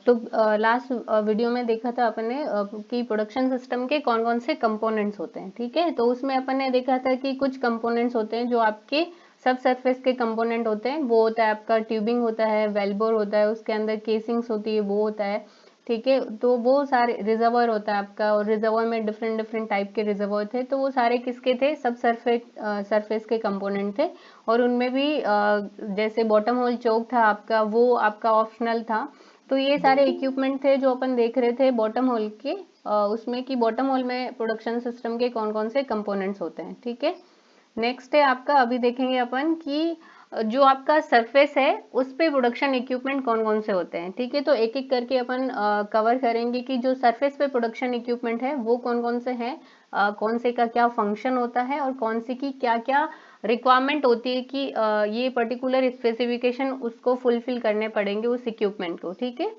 तो last video में देखा था अपन ने कि प्रोडक्शन सिस्टम के कौन कौन से कंपोनेंट्स होते हैं। ठीक है, तो उसमें अपन ने देखा था कि कुछ कंपोनेंट्स होते हैं जो आपके सब सरफेस के कंपोनेंट होते हैं। वो होता है आपका ट्यूबिंग होता है, वेलबोर होता है, उसके अंदर केसिंग्स होती है, वो होता है। ठीक है, तो वो सारे रिजर्वर होता है आपका, और रिजर्वर में डिफरेंट डिफरेंट टाइप के रिजर्वर थे। तो वो सारे किसके थे? सब सरफेस के कंपोनेंट थे। और उनमें भी जैसे बॉटम होल चोक था आपका, वो आपका ऑप्शनल था। तो ये सारे इक्विपमेंट थे जो अपन देख रहे थे बॉटम होल के, उसमें कि बॉटम होल में प्रोडक्शन सिस्टम के कौन कौन से कंपोनेंट्स होते हैं। ठीक है, नेक्स्ट है आपका, अभी देखेंगे अपन कि जो आपका सरफेस है उस पे प्रोडक्शन इक्विपमेंट कौन कौन से होते हैं। ठीक है, तो एक एक करके अपन कवर करेंगे कि जो सरफेस पे प्रोडक्शन इक्विपमेंट है वो कौन कौन से हैं, कौन से का क्या फंक्शन होता है, और कौन से की क्या क्या रिक्वायरमेंट होती है कि ये पर्टिकुलर स्पेसिफिकेशन उसको फुलफिल करने पड़ेंगे उस इक्विपमेंट को। ठीक है,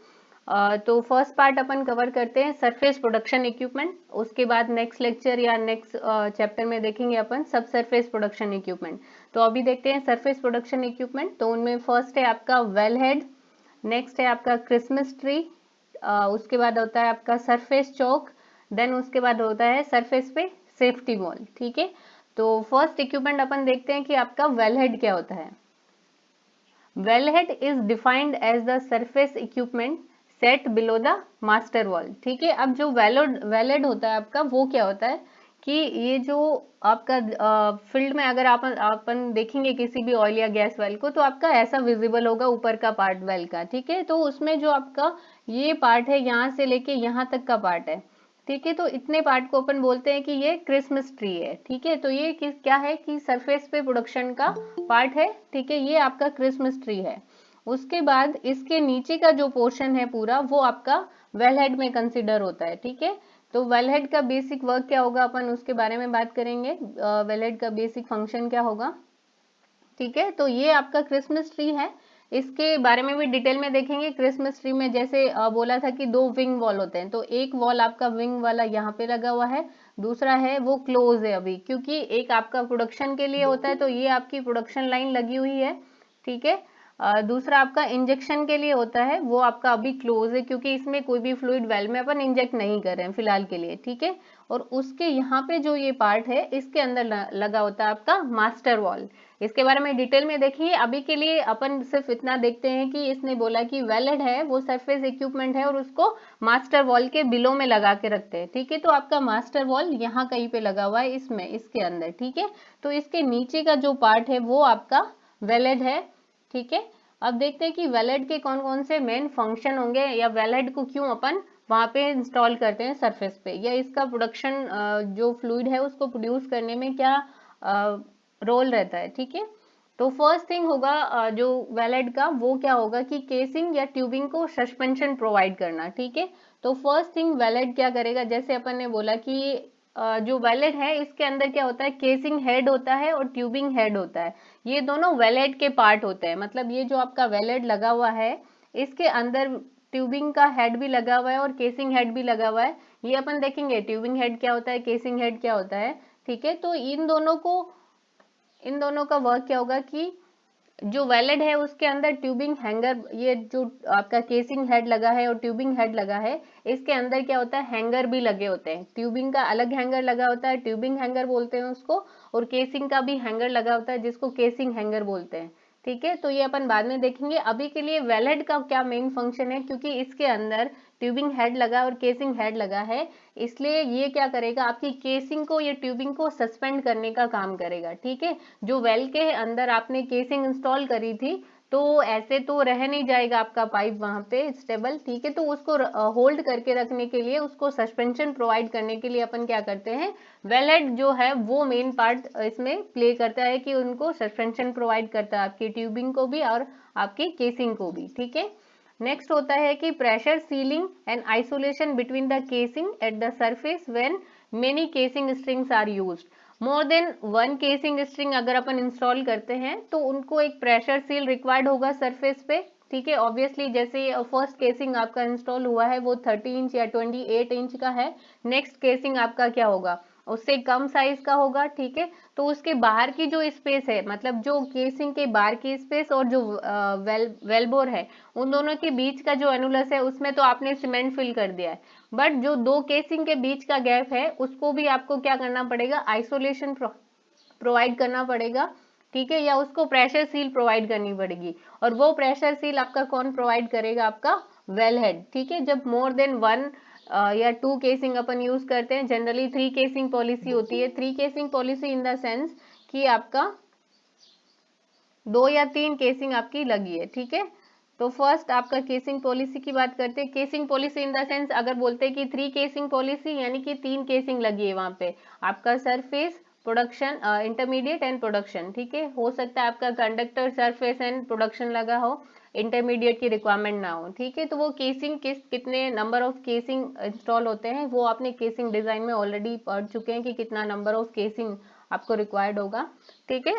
तो फर्स्ट पार्ट अपन कवर करते हैं सरफेस प्रोडक्शन इक्विपमेंट। उसके बाद नेक्स्ट लेक्चर या नेक्स्ट चैप्टर में देखेंगे अपन सब सरफेस प्रोडक्शन इक्विपमेंट। तो अभी देखते हैं सरफेस प्रोडक्शन इक्विपमेंट। तो उनमें फर्स्ट है आपका वेल हेड, नेक्स्ट है आपका क्रिसमस ट्री, उसके बाद होता है आपका सरफेस चौक, देन उसके बाद होता है सरफेस पे सेफ्टी वॉल। ठीक है, तो फर्स्ट इक्विपमेंट अपन देखते हैं कि आपका वेल हेड क्या होता है। Wellhead is defined as the surface equipment set below the master valve. ठीक है, अब जो वेलहेड होता है आपका, वो क्या होता है कि ये जो आपका फील्ड में अगर अपन देखेंगे किसी भी ऑयल या गैस वेल को, तो आपका ऐसा विजिबल होगा ऊपर का पार्ट वेल का। ठीक है, तो उसमें जो आपका ये पार्ट है, यहाँ से लेके यहाँ तक का पार्ट है। ठीक है, तो इतने पार्ट को अपन बोलते हैं कि ये क्रिसमस ट्री है। ठीक है, तो ये क्या है कि सरफेस पे प्रोडक्शन का पार्ट है। ठीक है, ये आपका क्रिसमस ट्री है। उसके बाद इसके नीचे का जो पोर्शन है पूरा, वो आपका वेलहेड में कंसिडर होता है। ठीक है, तो वेलहेड का बेसिक वर्क क्या होगा, अपन उसके बारे में बात करेंगे। वेलहेड का बेसिक फंक्शन क्या होगा। ठीक है, तो ये आपका क्रिसमस ट्री है, इसके बारे में भी डिटेल में देखेंगे। क्रिसमस ट्री में जैसे बोला था कि दो विंग वॉल होते हैं, तो एक वॉल आपका विंग वाला यहाँ पे लगा हुआ है, दूसरा है वो क्लोज है अभी, क्योंकि एक आपका प्रोडक्शन के लिए होता है, तो ये आपकी प्रोडक्शन लाइन लगी हुई है। ठीक है, दूसरा आपका इंजेक्शन के लिए होता है, वो आपका अभी क्लोज है, क्योंकि इसमें कोई भी फ्लूइड वेल में अपन इंजेक्ट नहीं कर रहे हैं फिलहाल के लिए। ठीक है, और उसके यहाँ पे जो ये पार्ट है, इसके अंदर लगा होता है आपका मास्टर वॉल। इसके बारे में डिटेल में देखिए। अभी के लिए अपन सिर्फ इतना देखते हैं कि इसने बोला कि वेलहेड है वो सरफेस इक्विपमेंट है, और उसको मास्टर वॉल के बिलो में लगा के रखते हैं। ठीक है, तो आपका मास्टर वॉल यहाँ कहीं पे लगा हुआ है, इसमें, इसके अंदर। ठीक है, तो इसके नीचे का जो पार्ट है वो आपका वेलहेड है। ठीक है, अब देखते हैं कि वेलहेड के कौन कौन से मेन फंक्शन होंगे, या वेलहेड को क्यों अपन वहां पे इंस्टॉल करते हैं सरफेस पे, या इसका प्रोडक्शन जो फ्लूइड है उसको प्रोड्यूस करने में क्या रोल रहता है। ठीक है, तो फर्स्ट थिंग होगा जो वेलहेड का, वो क्या होगा कि केसिंग या ट्यूबिंग को सस्पेंशन प्रोवाइड करना। ठीक है, तो फर्स्ट थिंग वेलहेड क्या करेगा, जैसे अपन ने बोला कि जो वेलहेड है इसके अंदर क्या होता है, केसिंग हेड होता है और ट्यूबिंग हेड होता है। ये दोनों वेलहेड के पार्ट होते हैं, मतलब ये जो आपका वेलहेड लगा हुआ है, इसके अंदर ट्यूबिंग का हेड भी लगा हुआ है और केसिंग हेड भी लगा हुआ है। ये अपन देखेंगे ट्यूबिंग हेड क्या होता है, केसिंग हेड क्या होता है। ठीक है, तो इन दोनों का वर्क क्या होगा कि जो वेलहेड है उसके अंदर ट्यूबिंग हैंगर, ये जो आपका केसिंग हेड लगा है और ट्यूबिंग हेड लगा है, इसके अंदर क्या होता है, हैंगर भी लगे होते हैं। ट्यूबिंग का अलग हैंगर लगा होता है, ट्यूबिंग हैंगर बोलते हैं उसको, और केसिंग का भी हैंगर लगा होता है जिसको केसिंग हैंगर बोलते हैं। ठीक है, तो ये अपन बाद में देखेंगे। अभी के लिए वेलहेड का क्या मेन फंक्शन है, क्योंकि इसके अंदर ट्यूबिंग हेड लगा और केसिंग हेड लगा है, इसलिए ये क्या करेगा, आपकी केसिंग को, ये ट्यूबिंग को सस्पेंड करने का काम करेगा। ठीक है, जो वेल के अंदर आपने केसिंग इंस्टॉल करी थी, तो ऐसे तो रह नहीं जाएगा आपका पाइप वहां पे स्टेबल। ठीक है, तो उसको होल्ड करके रखने के लिए, उसको सस्पेंशन प्रोवाइड करने के लिए अपन क्या करते हैं, वेलहेड जो है वो मेन पार्ट इसमें प्ले करता है, कि उनको सस्पेंशन प्रोवाइड करता है आपकी ट्यूबिंग को भी और आपकी केसिंग को भी। ठीक है, नेक्स्ट होता है कि pressure sealing and isolation between the casing at the surface when many casing strings are used. More than one casing string अगर अपन इंस्टॉल करते हैं, तो उनको एक प्रेशर सील रिक्वायर्ड होगा सरफेस पे। ठीक है, ऑब्वियसली जैसे फर्स्ट केसिंग आपका इंस्टॉल हुआ है वो 30 इंच या 28 इंच का है, नेक्स्ट केसिंग आपका क्या होगा, उससे कम साइज का होगा, ठीक है। तो उसके बाहर की जो स्पेस है, मतलब जो केसिंग के बाहर की स्पेस और जो वेलबोर है, उन दोनों के बीच का जो एनुलस है उसमें तो आपने सीमेंट फिल कर दिया है, बट जो दो केसिंग के बीच का गैप है उसको भी आपको क्या करना पड़ेगा, आइसोलेशन प्रोवाइड करना पड़ेगा, ठीक है, या उसको प्रेशर सील प्रोवाइड करनी पड़ेगी। और वो प्रेशर सील आपका कौन प्रोवाइड करेगा, आपका वेल हेड, ठीक है। जब मोर देन 1 या 2 केसिंग अपन यूज करते हैं, जनरली 3 केसिंग पॉलिसी होती है। 3 casing policy in the sense कि आपका 2 या 3 केसिंग आपकी लगी है, ठीक है। तो फर्स्ट आपका केसिंग पॉलिसी की बात करते हैं। Casing policy in the sense अगर बोलते हैं कि 3 केसिंग पॉलिसी, यानी कि 3 केसिंग लगी है वहां पे, आपका surface, production, intermediate and production, ठीक है। हो सकता है आपका कंडक्टर, सरफेस एंड प्रोडक्शन लगा हो, इंटरमीडिएट की रिक्वायरमेंट ना हो, ठीक है। तो वो केसिंग कितने नंबर ऑफ केसिंग इंस्टॉल होते हैं वो आपने केसिंग डिजाइन में ऑलरेडी पढ़ चुके हैं कि कितना नंबर ऑफ केसिंग आपको रिक्वायर्ड होगा, ठीक है।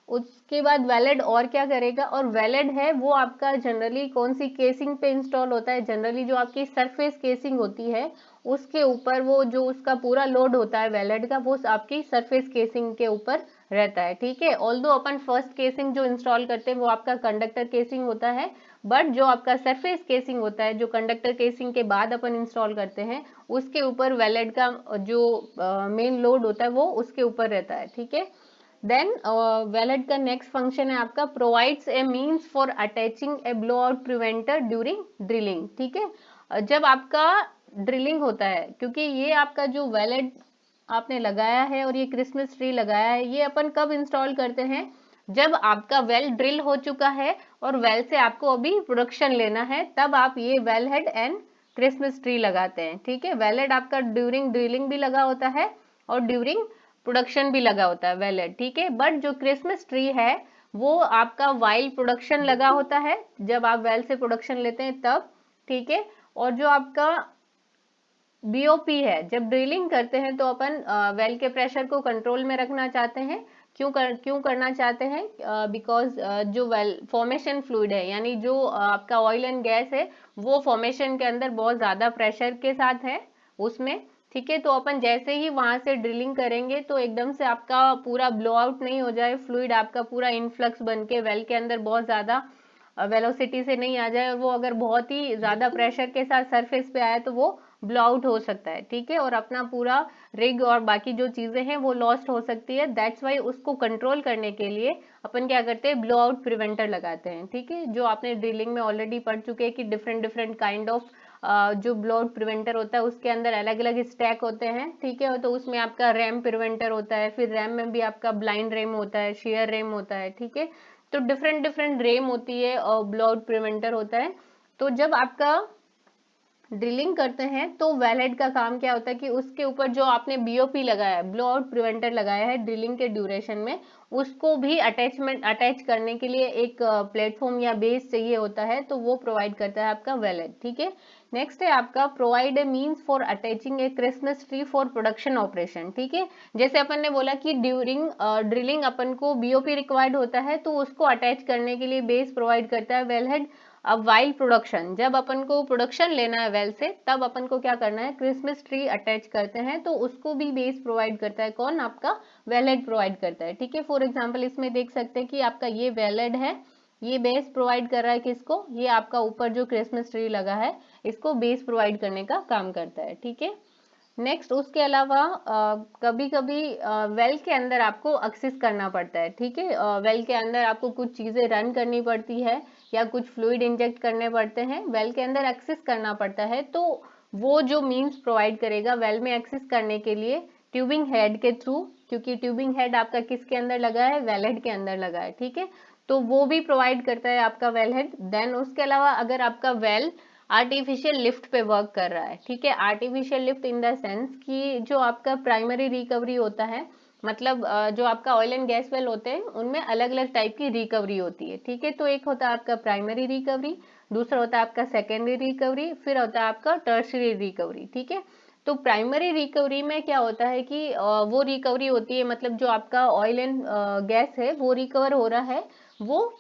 उसके बाद वैलिड और क्या करेगा, और वैलिड है वो आपका जनरली कौन सी केसिंग पे इंस्टॉल होता है, जनरली जो आपकी सरफेस केसिंग होती है उसके ऊपर वो जो उसका पूरा लोड होता है वैलिड का, वो आपकी सरफेस केसिंग के ऊपर रहता है, ठीक है। ऑल्दो अपन फर्स्ट केसिंग जो इंस्टॉल करते हैं वो आपका कंडक्टर केसिंग होता है, बट जो आपका सरफेस केसिंग होता है, जो कंडक्टर केसिंग के बाद अपन इंस्टॉल करते हैं, उसके ऊपर वैलिड का जो मेन लोड होता है वो उसके ऊपर रहता है, ठीक है। देन वैलिड का नेक्स्ट फंक्शन है आपका provides a means for attaching a blow out preventer during drilling, ठीक है। जब आपका ड्रिलिंग होता है, क्योंकि ये आपका जो वैलिड आपने लगाया है और ये क्रिसमस ट्री लगाया है, ये अपन कब इंस्टॉल करते हैं, जब आपका वेल ड्रिल हो चुका है और वेल से आपको अभी प्रोडक्शन लेना है, तब आप ये well head and Christmas tree लगाते हैं, ठीक है। वेल हेड आपका ड्यूरिंग ड्रिलिंग भी लगा होता है और ड्यूरिंग प्रोडक्शन भी लगा होता है वेल हेड, ठीक है। बट जो क्रिसमस ट्री है वो आपका वाइल प्रोडक्शन लगा होता है, जब आप वेल से प्रोडक्शन लेते हैं तब, ठीक है। और जो आपका बीओपी है, जब ड्रिलिंग करते हैं तो अपन वेल के प्रेशर को कंट्रोल में रखना चाहते हैं। क्यों करना चाहते हैं, बिकॉज जो वेल फॉर्मेशन फ्लूइड है, यानी जो आपका ऑयल एंड गैस है, वो फॉर्मेशन के अंदर बहुत ज्यादा प्रेशर के साथ है उसमें, ठीक है। तो अपन जैसे ही वहां से ड्रिलिंग करेंगे तो एकदम से आपका पूरा ब्लो आउट नहीं हो जाए, फ्लूइड आपका पूरा इनफ्लक्स बन के वेल के अंदर बहुत ज्यादा वेलोसिटी से नहीं आ जाए, और वो अगर बहुत ही ज्यादा प्रेशर के साथ सरफेस पे आए तो वो ब्लो आउट हो सकता है, ठीक है। और अपना पूरा रिग और बाकी जो चीजें हैं वो लॉस्ट हो सकती है। दैट्स वाई उसको कंट्रोल करने के लिए अपन क्या करते हैं, ब्लो आउट प्रिवेंटर लगाते हैं, ठीक है। जो आपने ड्रिलिंग में ऑलरेडी पढ़ चुके हैं कि डिफरेंट डिफरेंट काइंड ऑफ जो ब्लो आउट प्रिवेंटर होता है उसके अंदर अलग अलग स्टैक होते हैं, ठीक है। तो उसमें आपका रैम प्रिवेंटर होता है, फिर रैम में भी आपका ब्लाइंड रैम होता है, शेयर रैम होता है, ठीक है। तो डिफरेंट डिफरेंट रैम होती है और ब्लो आउट प्रिवेंटर होता है। तो जब आपका ड्रिलिंग करते हैं तो वेलहेड का काम क्या होता है कि उसके ऊपर जो आपने बीओपी लगाया है, ब्लो आउट प्रिवेंटर लगाया है ड्रिलिंग के ड्यूरेशन में, उसको भी अटैच करने के लिए एक प्लेटफॉर्म या बेस चाहिए होता है, तो वो प्रोवाइड करता है आपका वेलहेड, ठीक है। नेक्स्ट है आपका provide a means for attaching A Christmas tree for production operation, ठीक है। जैसे अपन ने बोला कि ड्यूरिंग ड्रिलिंग अपन को बीओपी रिक्वायर्ड होता है, तो उसको अटैच करने के लिए बेस प्रोवाइड करता है वेलहेड। अब वाइल प्रोडक्शन, जब अपन को प्रोडक्शन लेना है वेल से, तब अपन को क्या करना है, क्रिसमस ट्री अटैच करते हैं, तो उसको भी बेस प्रोवाइड करता है कौन, आपका वेलहेड प्रोवाइड करता है, ठीक है। फॉर एग्जांपल इसमें देख सकते हैं कि आपका ये वेलहेड है, ये बेस प्रोवाइड कर रहा है किसको, ये आपका ऊपर जो क्रिसमस ट्री लगा है इसको बेस प्रोवाइड करने का काम करता है, ठीक है। नेक्स्ट उसके अलावा कभी कभी वेल के अंदर आपको एक्सेस करना पड़ता है, ठीक है। वेल के अंदर आपको कुछ चीजें रन करनी पड़ती है या कुछ फ्लूइड इंजेक्ट करने पड़ते हैं, वेल के अंदर एक्सेस करना पड़ता है, तो वो जो मीन्स प्रोवाइड करेगा वेल में एक्सेस करने के लिए ट्यूबिंग हेड के थ्रू, क्योंकि ट्यूबिंग हेड आपका किसके अंदर लगा है, वेल हेड के अंदर लगा है, ठीक है। तो वो भी प्रोवाइड करता है आपका वेल हेड। देन उसके अलावा अगर आपका वेल आर्टिफिशियल लिफ्ट पे वर्क कर रहा है, ठीक है। Artificial lift in the sense कि जो आपका प्राइमरी रिकवरी होता है, मतलब जो आपका ऑयल एंड गैस वेल होते हैं उनमें अलग अलग टाइप की रिकवरी होती है, ठीक है। तो एक होता है आपका प्राइमरी रिकवरी, दूसरा होता है आपका सेकेंडरी रिकवरी, फिर होता है आपका टर्शरी रिकवरी, ठीक है। तो प्राइमरी रिकवरी में क्या होता है कि वो रिकवरी होती है, मतलब जो आपका ऑयल एंड गैस है वो रिकवर हो रहा है, वो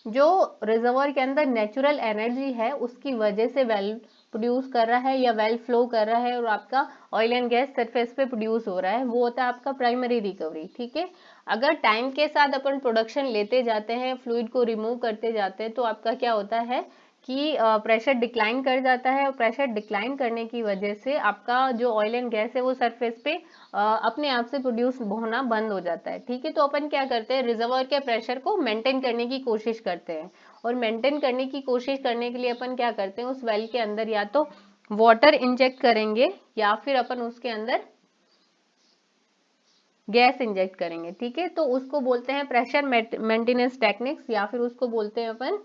जो रिजर्वर के अंदर नेचुरल एनर्जी है उसकी वजह से वेल प्रोड्यूस कर रहा है या वेल फ्लो कर रहा है और आपका ऑयल एंड गैस सरफेस पे प्रोड्यूस हो रहा है, वो होता है आपका प्राइमरी रिकवरी। ठीक है, अगर टाइम के साथ अपन प्रोडक्शन लेते जाते हैं, फ्लूइड को रिमूव करते जाते हैं, तो आपका क्या होता है कि प्रेशर डिक्लाइन कर जाता है, और प्रेशर डिक्लाइन करने की वजह से आपका जो ऑयल एंड गैस है वो सरफेस पे अपने आप से प्रोड्यूस होना बंद हो जाता है। ठीक है, तो अपन क्या करते हैं, रिजर्वॉयर के प्रेशर को मेंटेन करने की कोशिश करते हैं, और मेंटेन करने की कोशिश करने के लिए अपन क्या करते हैं, उस वेल के अंदर या तो वाटर इंजेक्ट करेंगे या फिर अपन उसके अंदर गैस इंजेक्ट करेंगे। ठीक है, तो उसको बोलते हैं प्रेशर मेंटेनेंस टेक्निक्स, या फिर उसको बोलते हैं अपन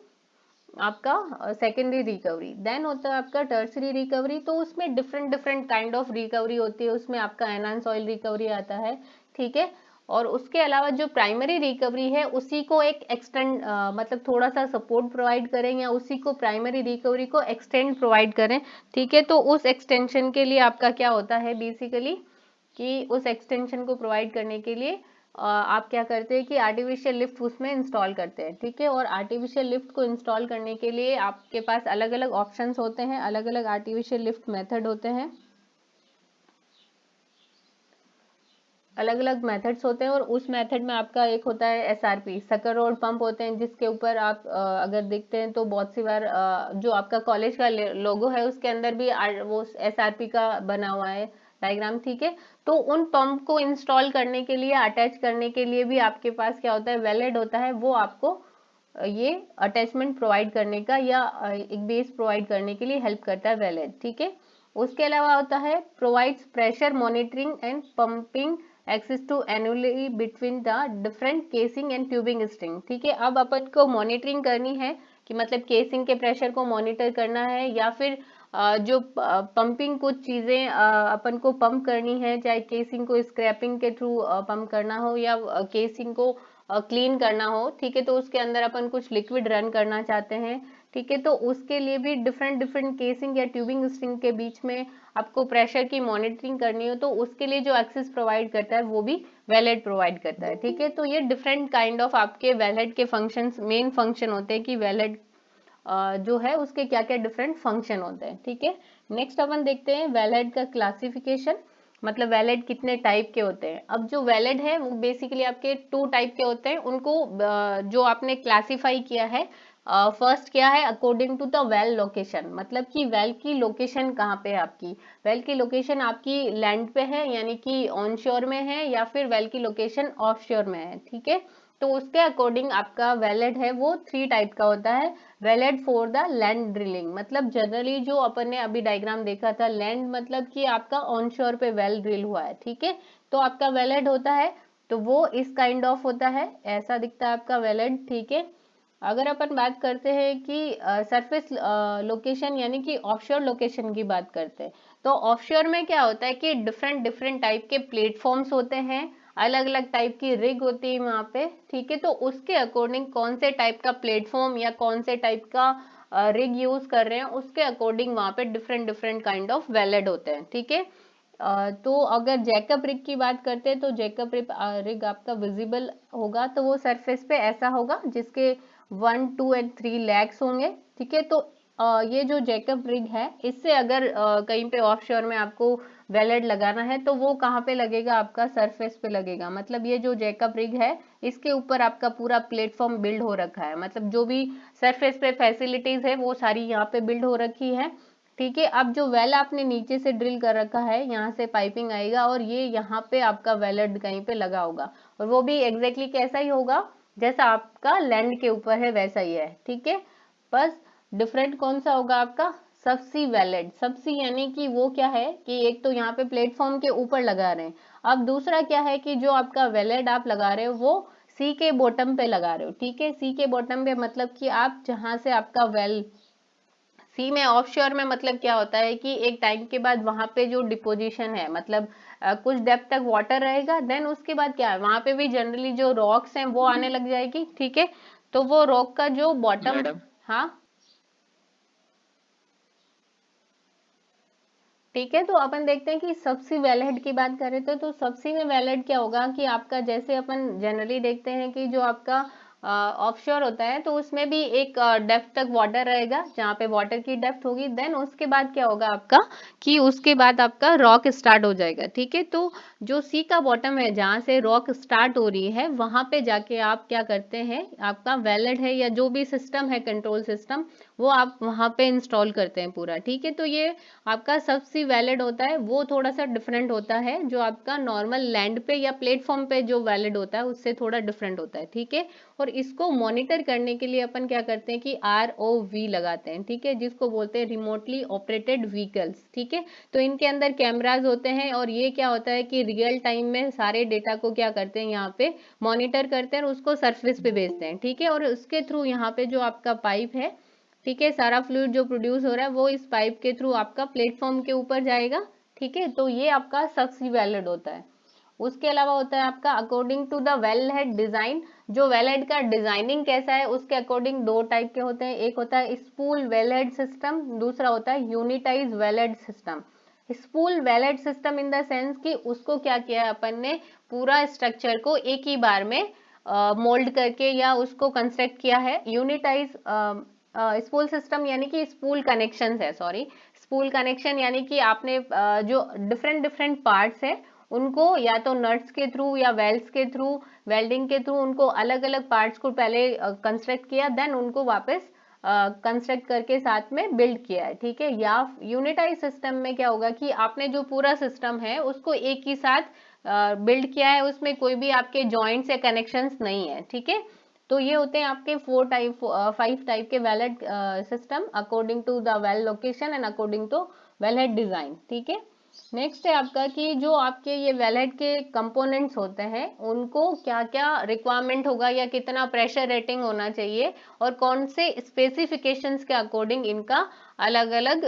आपका सेकेंडरी रिकवरी। देन होता है आपका टर्सरी रिकवरी, तो उसमें different different kind of recovery होती है, उसमें आपका एनहांस ऑयल रिकवरी आता है। ठीक है, और उसके अलावा जो प्राइमरी रिकवरी है उसी को एक एक्सटेंड मतलब थोड़ा सा सपोर्ट प्रोवाइड करें, या उसी को प्राइमरी रिकवरी को एक्सटेंड प्रोवाइड करें। ठीक है, तो उस एक्सटेंशन के लिए आपका क्या होता है बेसिकली, कि उस एक्सटेंशन को प्रोवाइड करने के लिए आप क्या करते हैं कि आर्टिफिशियल लिफ्ट उसमें इंस्टॉल करते हैं। ठीक है, और आर्टिफिशियल लिफ्ट को इंस्टॉल करने के लिए आपके पास अलग अलग ऑप्शंस होते हैं, अलग अलग आर्टिफिशियल लिफ्ट मेथड होते हैं, अलग अलग मेथड्स होते हैं। और उस मेथड में आपका एक होता है एसआरपी, सकर रोड पंप होते हैं, जिसके ऊपर आप अगर देखते हैं तो बहुत सी बार जो आपका कॉलेज का लोगो है उसके अंदर भी वो एसआरपी का बना हुआ है डायग्राम। ठीक है, तो उन पंप को इंस्टॉल करने के लिए, अटैच करने के लिए भी आपके पास क्या होता है, वेलेड होता है, वो आपको ये अटैचमेंट प्रोवाइड करने का या एक बेस प्रोवाइड करने के लिए हेल्प करता है वेलेड। ठीक है, उसके अलावा होता है provides pressure monitoring and pumping access to annuli between the different casing and tubing string. ठीक है, अब अपन को मॉनिटरिंग करनी है कि मतलब केसिंग के प्रेशर को मॉनिटर करना है, या फिर जो पंपिंग कुछ चीजें अपन को पंप करनी है, चाहे केसिंग को स्क्रैपिंग के थ्रू पंप करना हो या केसिंग को क्लीन करना हो। ठीक है, तो उसके अंदर अपन कुछ लिक्विड रन करना चाहते हैं। ठीक है, तो उसके लिए भी डिफरेंट डिफरेंट केसिंग या ट्यूबिंग स्ट्रिंग के बीच में आपको प्रेशर की मॉनिटरिंग करनी हो, तो उसके लिए जो एक्सेस प्रोवाइड करता है वो भी वेलेड प्रोवाइड करता है। ठीक है, तो ये डिफरेंट काइंड ऑफ आपके वेलेड के फंक्शंस, मेन फंक्शन होते हैं कि वेलेड जो है उसके क्या क्या डिफरेंट फंक्शन होते हैं। ठीक है, नेक्स्ट अपन देखते हैं वेलेड का क्लासिफिकेशन, मतलब वेलेड कितने टाइप के होते हैं। अब जो वेलेड है वो बेसिकली आपके टू टाइप के होते हैं, उनको जो आपने क्लासिफाई किया है, फर्स्ट क्या है, according to the well location, मतलब कि वेल की लोकेशन कहाँ पे है आपकी, वेल की लोकेशन आपकी लैंड पे है यानी कि ऑन श्योर में है, या फिर वेल की लोकेशन ऑफ श्योर में है। ठीक है, तो उसके अकॉर्डिंग आपका वेलेड है वो थ्री टाइप का होता है। Valid for the land drilling, मतलब जनरली जो अपन ने अभी डायग्राम देखा था, लैंड मतलब कि आपका ऑन श्योर पे वेल ड्रिल हुआ है। ठीक है, तो आपका वेलेड होता है, तो वो इस काइंड ऑफ होता है, ऐसा दिखता है आपका वेलेड। ठीक है, अगर अपन बात करते हैं कि सरफेस लोकेशन यानी कि ऑफशोर लोकेशन की बात करते हैं, तो ऑफशोर में क्या होता है कि डिफरेंट डिफरेंट टाइप के प्लेटफॉर्म्स होते हैं, अलग अलग टाइप की रिग होती है वहां पे। ठीक है, तो उसके अकॉर्डिंग कौन से टाइप का प्लेटफॉर्म या कौन से टाइप का रिग यूज कर रहे हैं, उसके अकॉर्डिंग वहां पे different different kind of valid होते हैं। ठीक है, तो अगर जैकअप रिग की बात करते हैं, तो जैकअप रिग आपका विजिबल होगा, तो वो सरफेस पे ऐसा होगा जिसके 1, 2 एंड 3 लेग्स होंगे। ठीक है, तो ये जो जैकअप रिग है, इससे अगर कहीं पे ऑफशोर में आपको वेलेड लगाना है, तो वो कहाँ पे लगेगा, आपका सरफेस पे लगेगा। मतलब ये जो जैकअप रिग है, इसके ऊपर आपका पूरा प्लेटफॉर्म बिल्ड हो रखा है, मतलब जो भी सरफेस पे फैसिलिटीज है वो सारी यहाँ पे बिल्ड हो रखी है। ठीक है, अब जो वेल आपने नीचे से ड्रिल कर रखा है, यहाँ से पाइपिंग आएगा और ये यहाँ पे आपका वेलेड कहीं पे लगा होगा, और वो भी एग्जैक्टली कैसा ही होगा जैसा आपका लैंड के ऊपर है वैसा ही है। ठीक है, बस डिफरेंट कौन सा होगा आपका, सबसी वेलेड। सबसी यानी कि वो क्या है कि एक तो यहाँ पे प्लेटफॉर्म के ऊपर लगा रहे हैं, अब दूसरा क्या है कि जो आपका वेलेड आप लगा रहे हो वो सी के बॉटम पे लगा रहे हो। ठीक है, सी के बॉटम पे मतलब कि आप जहां से आपका वेल, सी में ऑफशोर में मतलब क्या होता है कि एक टाइम के बाद वहां पे जो डिपोजिशन है, मतलब कुछ डेप्थ तक वाटर रहेगा, देन उसके बाद क्या है, वहां पे भी जनरली जो रॉक्स हैं वो आने लग जाएगी। ठीक है, तो वो रॉक का जो बॉटम, हाँ ठीक है, तो अपन देखते हैं कि सबसी वेलहेड की बात करें तो सबसी में वेलहेड क्या होगा कि आपका, जैसे अपन जनरली देखते हैं कि जो आपका ऑफशोर होता है तो उसमें भी एक डेप्थ तक वाटर रहेगा, जहाँ पे वाटर की डेप्थ होगी। देन उसके बाद क्या होगा आपका कि उसके बाद आपका रॉक स्टार्ट हो जाएगा, ठीक है। तो जो सी का बॉटम है, जहाँ से रॉक स्टार्ट हो रही है, वहां पे जाके आप क्या करते हैं, आपका वेलेड है या जो भी सिस्टम है, कंट्रोल सिस्टम, वो आप वहां पे इंस्टॉल करते हैं पूरा, ठीक है। तो ये आपका सबसी वैलिड होता है, वो थोड़ा सा डिफरेंट होता है, जो आपका नॉर्मल लैंड पे या प्लेटफॉर्म पे जो वैलिड होता है उससे थोड़ा डिफरेंट होता है, ठीक है। और इसको मॉनिटर करने के लिए अपन क्या करते हैं कि ROV लगाते हैं, ठीक है, जिसको बोलते हैं रिमोटली ऑपरेटेड व्हीकल्स, ठीक है। तो इनके अंदर कैमराज होते हैं और ये क्या होता है कि रियल टाइम में सारे डेटा को क्या करते हैं, यहाँ पे मॉनिटर करते हैं और उसको सरफेस पे भेजते हैं, ठीक है। और उसके थ्रू यहाँ पे जो आपका पाइप है, ठीक है, सारा फ्लूइड जो प्रोड्यूस हो रहा है वो इस पाइप के थ्रू आपका प्लेटफॉर्म के ऊपर जाएगा, ठीक है। तो ये आपका सबसे वैलिड होता है। उसके अलावा होता है आपका according to the well head design. जो वेल हेड का डिजाइनिंग कैसा है उसके अकॉर्डिंग दो टाइप के होते हैं, एक होता है स्पूल वेल हेड सिस्टम, दूसरा होता है unitized well head system. Spool well head system in the sense कि उसको क्या किया है अपन ने, पूरा स्ट्रक्चर को एक ही बार में मोल्ड करके या उसको कंस्ट्रक्ट किया है। यूनिटाइज स्पूल सिस्टम यानी कि स्पूल कनेक्शन है, सॉरी, स्पूल कनेक्शन यानी कि आपने जो डिफरेंट डिफरेंट पार्ट्स है उनको या तो नट्स के थ्रू या वेल्स के थ्रू, वेल्डिंग के थ्रू उनको अलग अलग पार्ट्स को पहले कंस्ट्रक्ट किया, देन उनको वापस कंस्ट्रक्ट करके साथ में बिल्ड किया है, ठीक है। या यूनिटाइज सिस्टम में क्या होगा कि आपने जो पूरा सिस्टम है उसको एक ही साथ बिल्ड किया है, उसमें कोई भी आपके जॉइंट्स या कनेक्शंस नहीं है, ठीक है। तो ये होते हैं आपके 5 टाइप के valid system according to the well location and according to well head design, ठीक है। नेक्स्ट है आपका कि जो आपके ये वेलहेड के कंपोनेंट्स होते हैं उनको क्या क्या रिक्वायरमेंट होगा या कितना प्रेशर रेटिंग होना चाहिए और कौन से स्पेसिफिकेशंस के अकॉर्डिंग इनका अलग अलग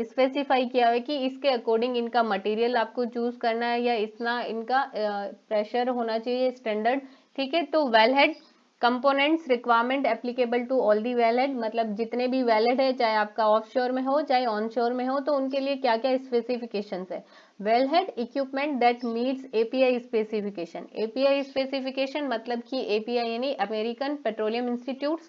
स्पेसिफाई किया है कि इसके अकॉर्डिंग इनका मटेरियल आपको चूज करना है या इतना इनका प्रेशर होना चाहिए स्टैंडर्ड, ठीक है। तो wellhead components requirement applicable to all the wellhead, मतलब जितने भी वेलहेड है, चाहे आपका ऑफशोर में हो चाहे ऑनशोर में हो, तो उनके लिए क्या क्या स्पेसिफिकेशंस है। Wellhead equipment that meets API specification. API specification मतलब कि एपीआई यानी अमेरिकन पेट्रोलियम इंस्टीट्यूट,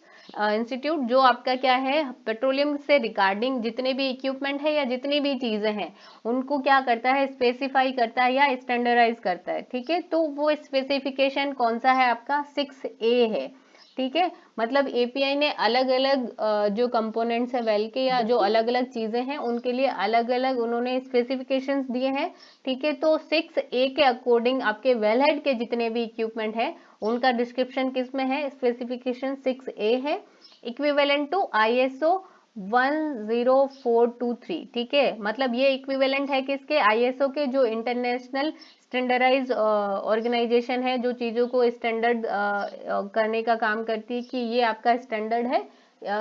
जो आपका क्या है, पेट्रोलियम से रिगार्डिंग जितने भी इक्विपमेंट है या जितनी भी चीजें हैं उनको क्या करता है, स्पेसिफाई करता है या स्टैंडर्डाइज करता है, ठीक है। तो वो स्पेसिफिकेशन कौन सा है आपका, 6A है, ठीक है। मतलब एपीआई ने अलग अलग जो कंपोनेंट्स है वेल के या जो अलग अलग चीजें हैं उनके लिए अलग अलग उन्होंने स्पेसिफिकेशंस दिए हैं, ठीक है। तो 6A के अकॉर्डिंग आपके वेलहेड के जितने भी इक्विपमेंट है उनका डिस्क्रिप्शन किस में है, स्पेसिफिकेशन 6A है, इक्विवेलेंट टू ISO 10423, ठीक है। मतलब ये इक्विवेलेंट है किसके, ISO के, जो इंटरनेशनल स्टैंडर्डाइज ऑर्गेनाइजेशन है, जो चीजों को स्टैंडर्ड करने का काम करती है कि ये आपका स्टैंडर्ड है,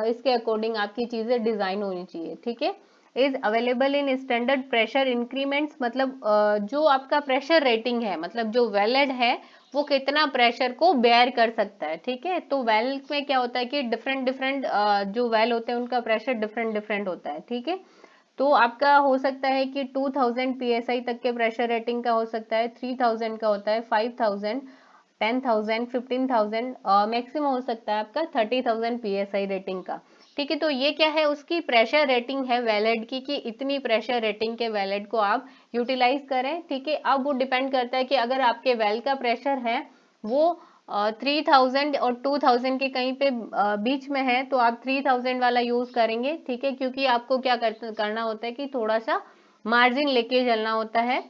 इसके अकॉर्डिंग आपकी चीजें डिजाइन होनी चाहिए, ठीक है। Is available in standard pressure increments, मतलब जो आपका प्रेशर रेटिंग है, मतलब जो वेलेड है वो कितना प्रेशर को बेयर कर सकता है, ठीक है। तो वेल में क्या होता है कि डिफरेंट डिफरेंट जो वेल होते हैं उनका प्रेशर डिफरेंट डिफरेंट होता है, ठीक है। तो आपका हो सकता है कि 2000 PSI तक के प्रेशर रेटिंग का हो सकता है, 3000 का होता है, 5000, 10,000, 15,000, मैक्सिमम हो सकता है आपका 30,000 PSI रेटिंग का, ठीक है। तो ये क्या है, उसकी प्रेशर रेटिंग है वेलेड की कि इतनी प्रेशर रेटिंग के वेलेड को आप यूटिलाइज करें, ठीक है। अब वो डिपेंड करता है कि अगर आपके वेल का प्रेशर है वो 3000 और 2000 के कहीं पे बीच में है तो आप 3000 वाला यूज करेंगे, ठीक है, क्योंकि आपको क्या करना होता है कि थोड़ा सा मार्जिन लेके चलना होता है,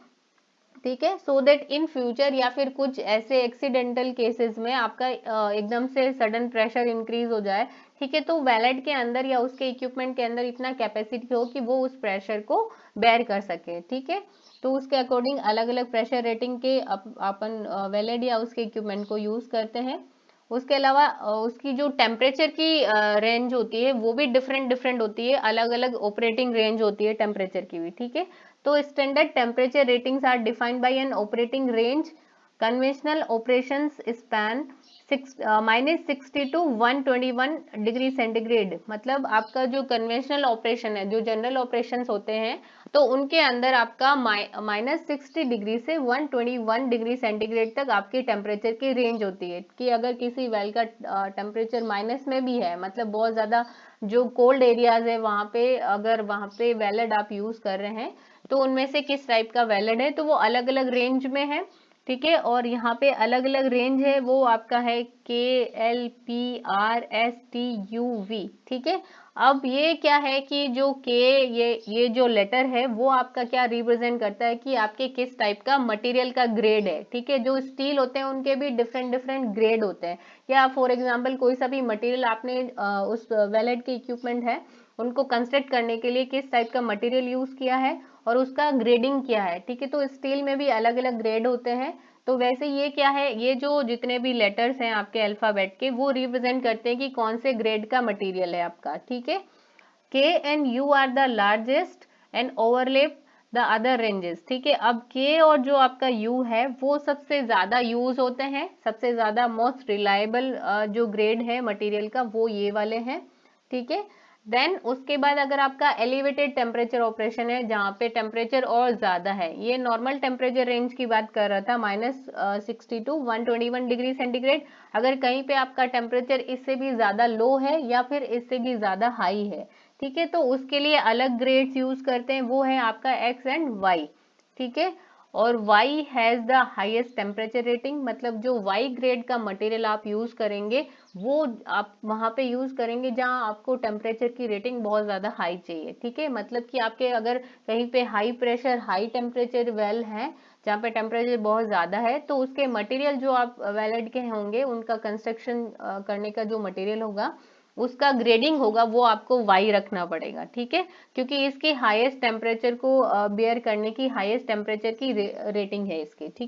ठीक है, सो दैट इन फ्यूचर या फिर कुछ ऐसे एक्सीडेंटल केसेस में आपका एकदम से सडन प्रेशर इंक्रीज हो जाए, ठीक है, तो वैलेट के अंदर या उसके इक्विपमेंट के अंदर इतना कैपेसिटी हो कि वो उस प्रेशर को बेयर कर सके, ठीक है। तो उसके अकॉर्डिंग अलग अलग प्रेशर रेटिंग के अपन वैलेट या उसके इक्विपमेंट को यूज करते हैं। उसके अलावा उसकी जो टेम्परेचर की रेंज होती है वो भी डिफरेंट डिफरेंट होती है, अलग अलग ऑपरेटिंग रेंज होती है टेम्परेचर की भी, ठीक है। तो standard temperature ratings are defined by an operating range, conventional operations span -60 to 121 degree centigrade, मतलब आपका जो कन्वेंशनल ऑपरेशन है, जो जनरल ऑपरेशंस होते हैं, तो उनके अंदर आपका -60 डिग्री से 121 डिग्री सेंटीग्रेड तक आपकी टेम्परेचर की रेंज होती है। कि अगर किसी वेल का टेम्परेचर माइनस में भी है, मतलब बहुत ज़्यादा जो कोल्ड एरियाज है वहाँ पे, अगर वहाँ पे वैलिड आप यूज़ कर रहे हैं, तो उनमें से किस टाइप का वैलिड है, तो वो अलग अलग रेंज में है। ठीक है, और यहाँ पे अलग अलग रेंज है, वो आपका है KLPRSTUV। ठीक है, अब ये क्या है कि जो ये जो लेटर है वो आपका क्या रिप्रेजेंट करता है कि आपके किस टाइप का मटेरियल का ग्रेड है। ठीक है, जो स्टील होते हैं उनके भी डिफरेंट डिफरेंट ग्रेड होते हैं। या फॉर एग्जांपल कोई सा भी मटेरियल आपने उस वेल्ड के इक्विपमेंट है उनको कंस्ट्रक्ट करने के लिए किस टाइप का मटेरियल यूज किया है और उसका ग्रेडिंग क्या है। ठीक है, तो स्टील में भी अलग अलग ग्रेड होते हैं। तो वैसे ये क्या है, ये जो जितने भी लेटर्स हैं आपके अल्फाबेट के, वो रिप्रेजेंट करते हैं कि कौन से ग्रेड का मटेरियल है आपका। ठीक है, K and U are the largest and overlap the other ranges. ठीक है, अब K और जो आपका U है वो सबसे ज्यादा यूज होते हैं, सबसे ज्यादा मोस्ट रिलायबल जो ग्रेड है मटेरियल का वो ये वाले हैं। ठीक है, देन उसके बाद अगर आपका एलिवेटेड टेम्परेचर ऑपरेशन है जहाँ पे टेम्परेचर और ज्यादा है, ये नॉर्मल टेम्परेचर रेंज की बात कर रहा था, -60 टू 121 डिग्री सेंटीग्रेड। अगर कहीं पे आपका टेम्परेचर इससे भी ज्यादा लो है या फिर इससे भी ज्यादा हाई है, ठीक है, तो उसके लिए अलग ग्रेड्स यूज करते हैं, वो है आपका एक्स एंड वाई। ठीक है, और Y has the highest temperature rating, मतलब जो Y ग्रेड का मटेरियल आप यूज करेंगे वो आप वहां पे यूज करेंगे जहां आपको टेम्परेचर की रेटिंग बहुत ज्यादा हाई चाहिए। ठीक है, मतलब कि आपके अगर कहीं पे high pressure high temperature well है जहाँ पे टेम्परेचर बहुत ज्यादा है, तो उसके मटेरियल जो आप वैलिड के होंगे उनका कंस्ट्रक्शन करने का जो मटेरियल होगा उसका ग्रेडिंग होगा वो आपको वाई रखना पड़ेगा। ठीक है, क्योंकि इसके हाईएस्ट टेम्परेचर को बेयर करने की हाईएस्ट टेम्परेचर की रेटिंग है इसकी। ठीक है।